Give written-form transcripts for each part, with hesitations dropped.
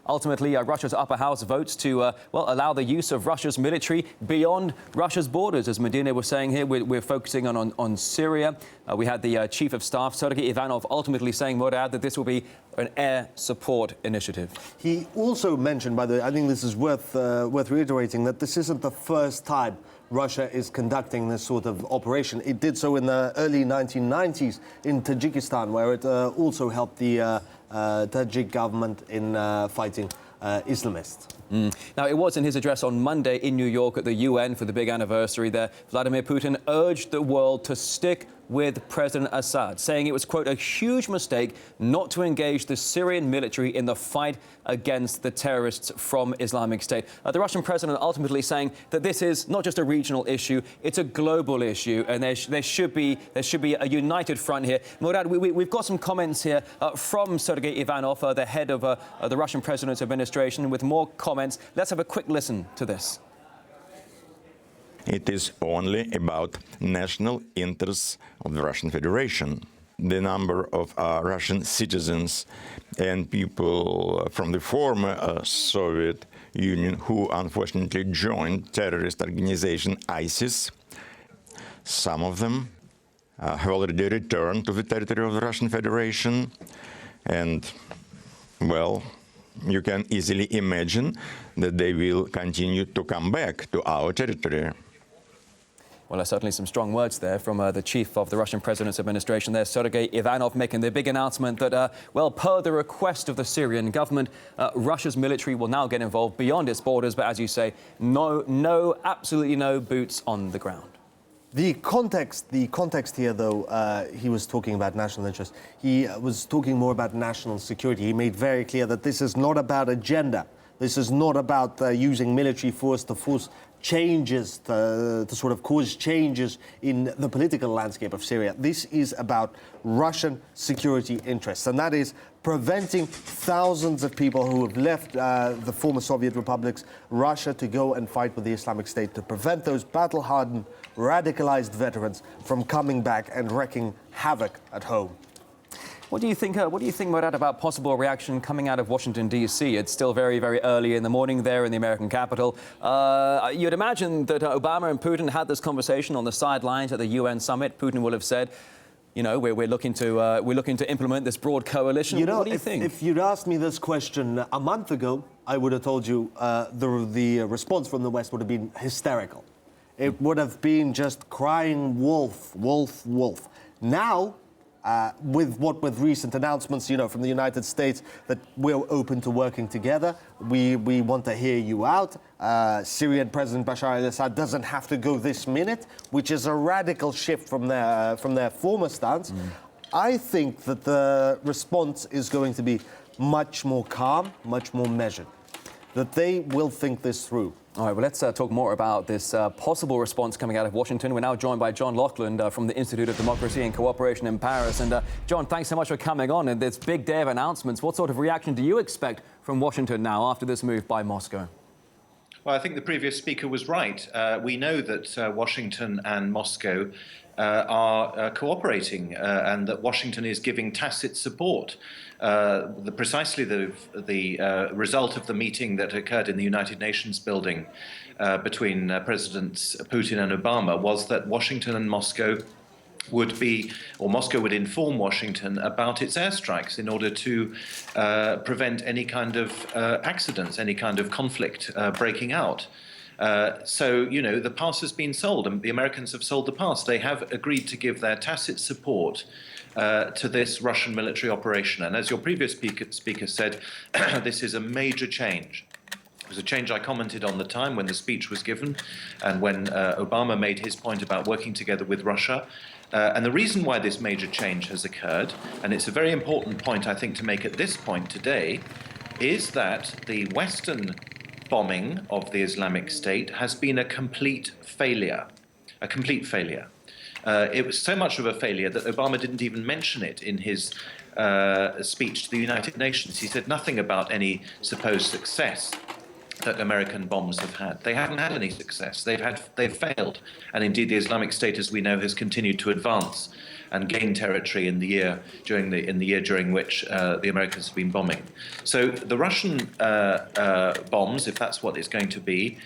ultimately, Russia's upper house votes to, allow the use of Russia's military beyond Russia's borders. As Medina was saying here, we're focusing on Syria. We had the Chief of Staff, Sergei Ivanov, ultimately saying, Murad, that this will be an air support initiative. He also mentioned, by the way, I think this is worth reiterating, that this isn't the first time Russia is conducting this sort of operation. It did so in the early 1990s in Tajikistan, where it also helped the Tajik government in fighting Islamists. Now, it was in his address on Monday in New York at the UN for the big anniversary there, Vladimir Putin urged the world to stick with President Assad, saying it was, quote, a huge mistake not to engage the Syrian military in the fight against the terrorists from Islamic State. The Russian president ultimately saying that this is not just a regional issue, it's a global issue, and there should be a united front here. Murad, we've got some comments here from Sergei Ivanov, the head of the Russian president's administration, with more comments. Let's have a quick listen to this. It is only about national interests of the Russian Federation. The number of Russian citizens and people from the former Soviet Union who unfortunately joined terrorist organization ISIS, some of them have already returned to the territory of the Russian Federation, and, well, you can easily imagine that they will continue to come back to our territory. Well, there's certainly some strong words there from the chief of the Russian president's administration there, Sergei Ivanov, making the big announcement that, per the request of the Syrian government, Russia's military will now get involved beyond its borders. But as you say, absolutely no boots on the ground. The context here, though, he was talking about national interest. He was talking more about national security. He made very clear that this is not about agenda. This is not about using military force to force changes, to sort of cause changes in the political landscape of Syria. This is about Russian security interests, and that is preventing thousands of people who have left the former Soviet republics, Russia, to go and fight with the Islamic State, to prevent those battle-hardened, radicalized veterans from coming back and wreaking havoc at home. What do you think, Murad, about possible reaction coming out of Washington, D.C.? It's still very, very early in the morning there in the American capital. You'd imagine that Obama and Putin had this conversation on the sidelines at the UN summit. Putin will have said, you know, we're looking to implement this broad coalition. You know, what do you think? If you'd asked me this question a month ago, I would have told you the response from the West would have been hysterical. It would have been just crying wolf, wolf, wolf. Now, with recent announcements, you know, from the United States that we're open to working together, we want to hear you out. Syrian President Bashar Assad doesn't have to go this minute, which is a radical shift from their former stance. I think that the response is going to be much more calm, much more measured, that they will think this through. All right, well, let's talk more about this possible response coming out of Washington. We're now joined by John Laughlin from the Institute of Democracy and Cooperation in Paris. And John, thanks so much for coming on. And this big day of announcements, what sort of reaction do you expect from Washington now after this move by Moscow? Well, I think the previous speaker was right. We know that Washington and Moscow are cooperating and that Washington is giving tacit support. Precisely the result of the meeting that occurred in the United Nations building between Presidents Putin and Obama was that Washington and Moscow Moscow would inform Washington about its airstrikes in order to prevent any kind of accidents, any kind of conflict breaking out. So, you know, the pass has been sold, and the Americans have sold the pass. They have agreed to give their tacit support to this Russian military operation. And as your previous speaker said, this is a major change. It was a change I commented on the time when the speech was given and when Obama made his point about working together with Russia. And the reason why this major change has occurred, and it's a very important point, I think, to make at this point today, is that the Western bombing of the Islamic State has been a complete failure. A complete failure. It was so much of a failure that Obama didn't even mention it in his speech to the United Nations. He said nothing about any supposed success that American bombs have had. They haven't had any success. They've failed. And indeed, the Islamic State, as we know, has continued to advance and gain territory in the year during which the Americans have been bombing. So the Russian bombs, if that's what it's going to be,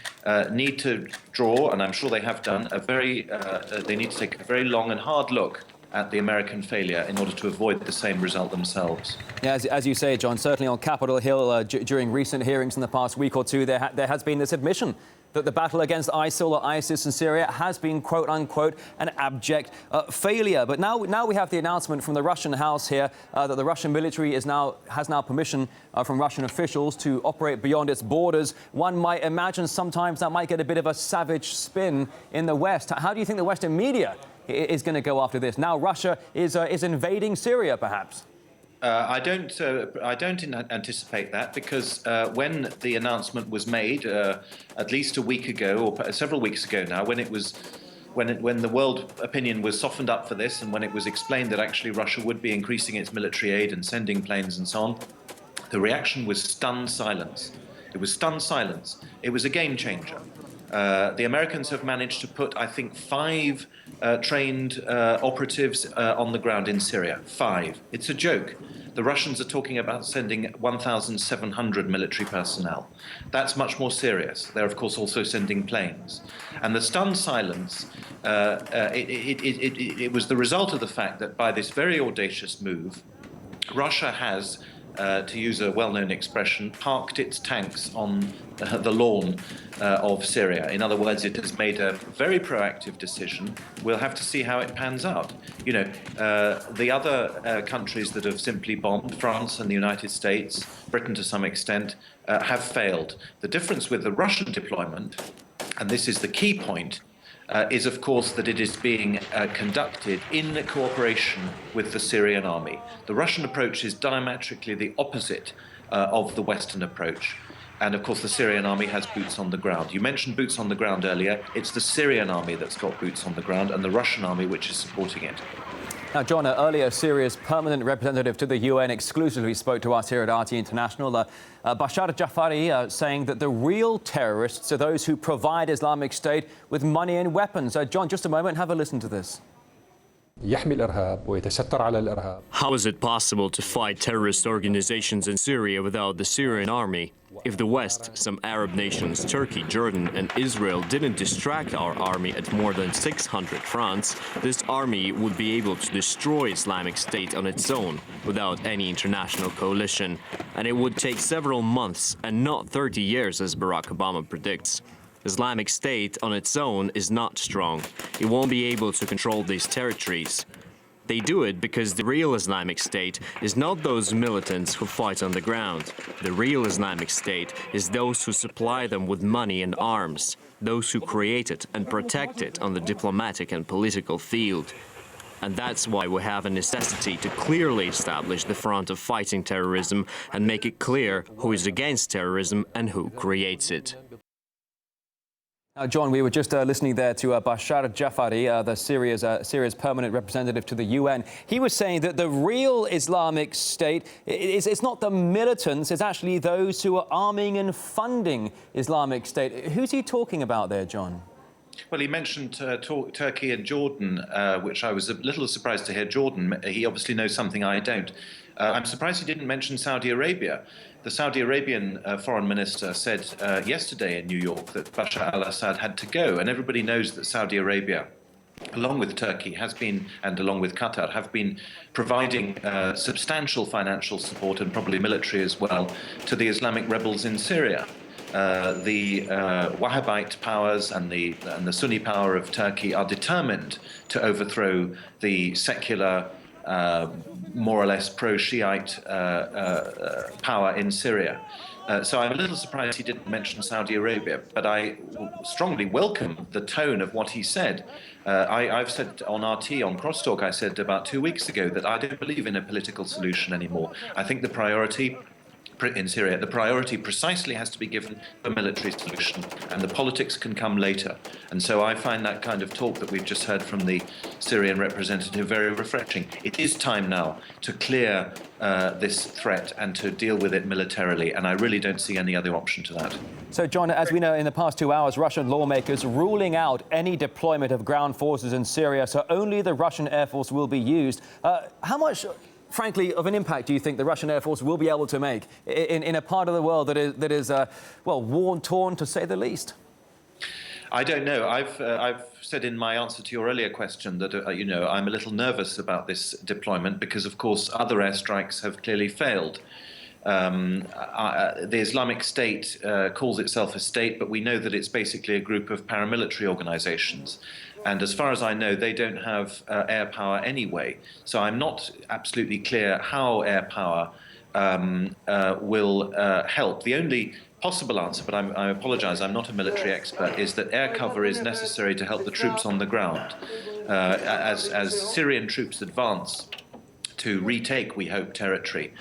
need to draw, and I'm sure they have done, they need to take a very long and hard look at the American failure in order to avoid the same result themselves. Yeah, as you say, John, certainly on Capitol Hill during recent hearings in the past week or two, there has been this admission that the battle against ISIL or ISIS in Syria has been, quote unquote, an abject failure. But now we have the announcement from the Russian House here that the Russian military has now permission from Russian officials to operate beyond its borders. One might imagine sometimes that might get a bit of a savage spin in the West. How do you think the Western media is going to go after this? Now Russia is invading Syria, perhaps. I don't anticipate that, because when the announcement was made, at least a week ago or several weeks ago now, when the world opinion was softened up for this, and when it was explained that actually Russia would be increasing its military aid and sending planes and so on, the reaction was stunned silence. It was stunned silence. It was a game changer. The Americans have managed to put, I think, 5 trained operatives on the ground in Syria. 5. It's a joke. The Russians are talking about sending 1,700 military personnel. That's much more serious. They're, of course, also sending planes. And the stunned silence, it was the result of the fact that by this very audacious move, Russia has, to use a well-known expression, parked its tanks on the lawn of Syria. In other words, it has made a very proactive decision. We'll have to see how it pans out. You know, the other countries that have simply bombed, France and the United States, Britain to some extent, have failed. The difference with the Russian deployment, and this is the key point, is, of course, that it is being conducted in cooperation with the Syrian army. The Russian approach is diametrically the opposite of the Western approach. And, of course, the Syrian army has boots on the ground. You mentioned boots on the ground earlier. It's the Syrian army that's got boots on the ground, and the Russian army which is supporting it. Now, John, earlier, Syria's permanent representative to the UN exclusively spoke to us here at RT International, Bashar Jafari, saying that the real terrorists are those who provide Islamic State with money and weapons. John, just a moment, have a listen to this. How is it possible to fight terrorist organizations in Syria without the Syrian army? If the West, some Arab nations, Turkey, Jordan and Israel didn't distract our army at more than 600 fronts, this army would be able to destroy Islamic State on its own without any international coalition. And it would take several months and not 30 years as Barack Obama predicts. Islamic State on its own is not strong. It won't be able to control these territories. They do it because the real Islamic State is not those militants who fight on the ground. The real Islamic State is those who supply them with money and arms, those who create it and protect it on the diplomatic and political field. And that's why we have a necessity to clearly establish the front of fighting terrorism and make it clear who is against terrorism and who creates it. Now, John, we were just listening there to Bashar Jafari, Syria's permanent representative to the UN. He was saying that the real Islamic State it's not the militants, it's actually those who are arming and funding Islamic State. Who's he talking about there, John? Well, he mentioned Turkey and Jordan, which I was a little surprised to hear Jordan. He obviously knows something I don't. I'm surprised he didn't mention Saudi Arabia. The Saudi Arabian foreign minister said yesterday in New York that Bashar al-Assad had to go, and everybody knows that Saudi Arabia, along with Turkey, has been, and along with Qatar, have been providing substantial financial support and probably military as well to the Islamic rebels in Syria. The Wahhabite powers and the Sunni power of Turkey are determined to overthrow the secular, more or less pro-Shiite power in Syria. So I'm a little surprised he didn't mention Saudi Arabia, but I strongly welcome the tone of what he said. I've said on RT, on Crosstalk, I said about 2 weeks ago that I don't believe in a political solution anymore. I think the priority in Syria, the priority precisely has to be given to a military solution, and the politics can come later. And so I find that kind of talk that we've just heard from the Syrian representative very refreshing. It is time now to clear this threat and to deal with it militarily, and I really don't see any other option to that. So, John, as we know, in the past 2 hours, Russian lawmakers ruling out any deployment of ground forces in Syria, so only the Russian Air Force will be used. How much, frankly, of an impact do you think the Russian Air Force will be able to make in a part of the world that is well, war-torn, to say the least? I don't know. I've said in my answer to your earlier question that, you know, I'm a little nervous about this deployment because, of course, other airstrikes have clearly failed. The Islamic State calls itself a state, but we know that it's basically a group of paramilitary organizations. And as far as I know, they don't have air power anyway. So I'm not absolutely clear how air power will help. The only possible answer, but I apologize, I'm not a military expert, is that air cover is necessary to help the troops on the ground. As Syrian troops advance to retake, we hope, territory,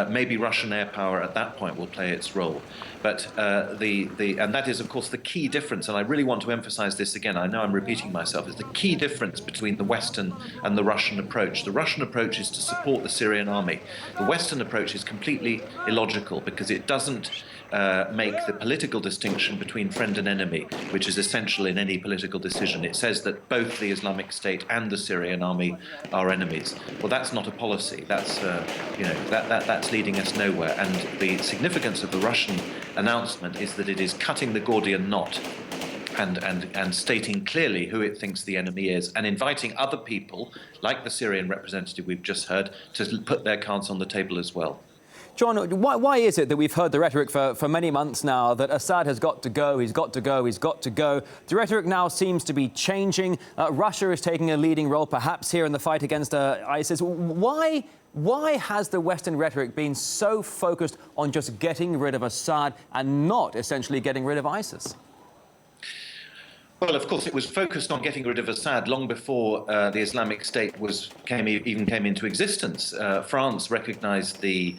maybe Russian air power at that point will play its role. But and that is, of course, the key difference, and I really want to emphasize this again, I know I'm repeating myself, is the key difference between the Western and the Russian approach. The Russian approach is to support the Syrian army. The Western approach is completely illogical because it doesn't make the political distinction between friend and enemy, which is essential in any political decision. It says that both the Islamic State and the Syrian army are enemies. Well, that's not a policy. That's that's leading us nowhere. And the significance of the Russian announcement is that it is cutting the Gordian knot and stating clearly who it thinks the enemy is, and inviting other people, like the Syrian representative we've just heard, to put their cards on the table as well. John, why is it that we've heard the rhetoric for many months now that Assad has got to go, he's got to go, he's got to go? The rhetoric now seems to be changing. Russia is taking a leading role, perhaps here in the fight against ISIS. Why has the Western rhetoric been so focused on just getting rid of Assad and not essentially getting rid of ISIS? Well, of course, it was focused on getting rid of Assad long before the Islamic State even came into existence. France recognized the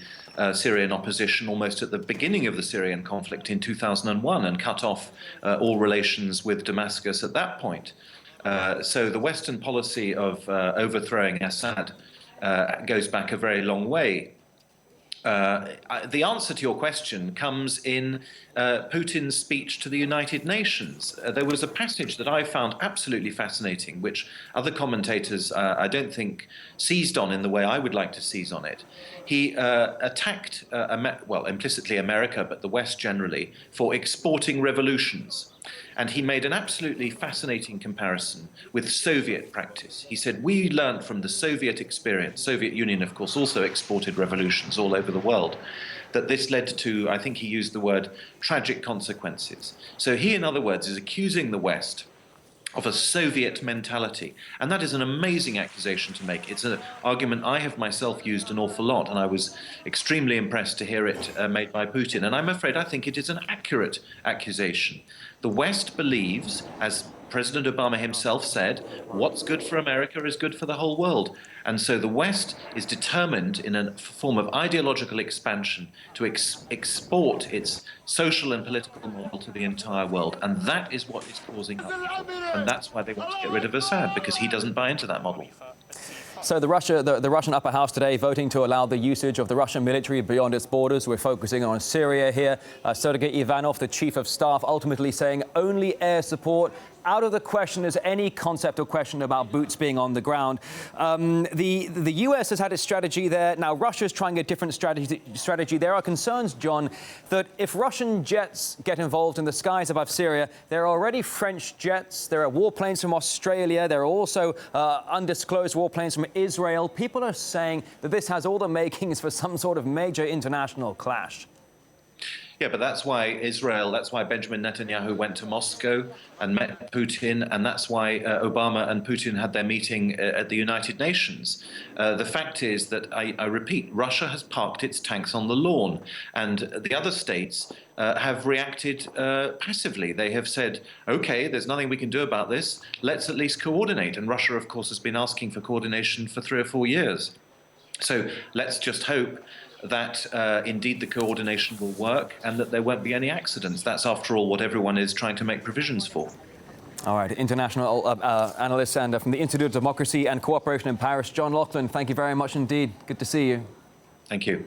Syrian opposition almost at the beginning of the Syrian conflict in 2001 and cut off all relations with Damascus at that point. So the Western policy of overthrowing Assad goes back a very long way. The answer to your question comes in Putin's speech to the United Nations. There was a passage that I found absolutely fascinating, which other commentators, I don't think, seized on in the way I would like to seize on it. He attacked, implicitly America, but the West generally, for exporting revolutions. And he made an absolutely fascinating comparison with Soviet practice. He said, we learned from the Soviet experience, Soviet Union, of course, also exported revolutions all over the world, that this led to, I think he used the word, tragic consequences. So he, in other words, is accusing the West of a Soviet mentality. And that is an amazing accusation to make. It's an argument I have myself used an awful lot, and I was extremely impressed to hear it made by Putin. And I'm afraid I think it is an accurate accusation. The West believes, as President Obama himself said, what's good for America is good for the whole world. And so the West is determined in a form of ideological expansion to export its social and political model to the entire world. And that is what is causing upheaval. And that's why they want to get rid of Assad, because he doesn't buy into that model. So the Russian upper house today voting to allow the usage of the Russian military beyond its borders. We're focusing on Syria here. Sergei Ivanov, the chief of staff, ultimately saying only air support. Out of the question is any concept or question about boots being on the ground. The US has had its strategy there. Now Russia's trying a different strategy. There are concerns, John, that if Russian jets get involved in the skies above Syria, there are already French jets. There are warplanes from Australia. There are also undisclosed warplanes from Israel. People are saying that this has all the makings for some sort of major international clash. Yeah, but that's why Benjamin Netanyahu went to Moscow and met Putin, and that's why Obama and Putin had their meeting at the United Nations. The fact is that, I repeat, Russia has parked its tanks on the lawn, and the other states have reacted passively. They have said, OK, there's nothing we can do about this. Let's at least coordinate. And Russia, of course, has been asking for coordination for 3 or 4 years. So let's just hope that indeed the coordination will work and that there won't be any accidents. That's, after all, what everyone is trying to make provisions for. All right, international analyst and from the Institute of Democracy and Cooperation in Paris, John Laughlin, thank you very much indeed. Good to see you. Thank you.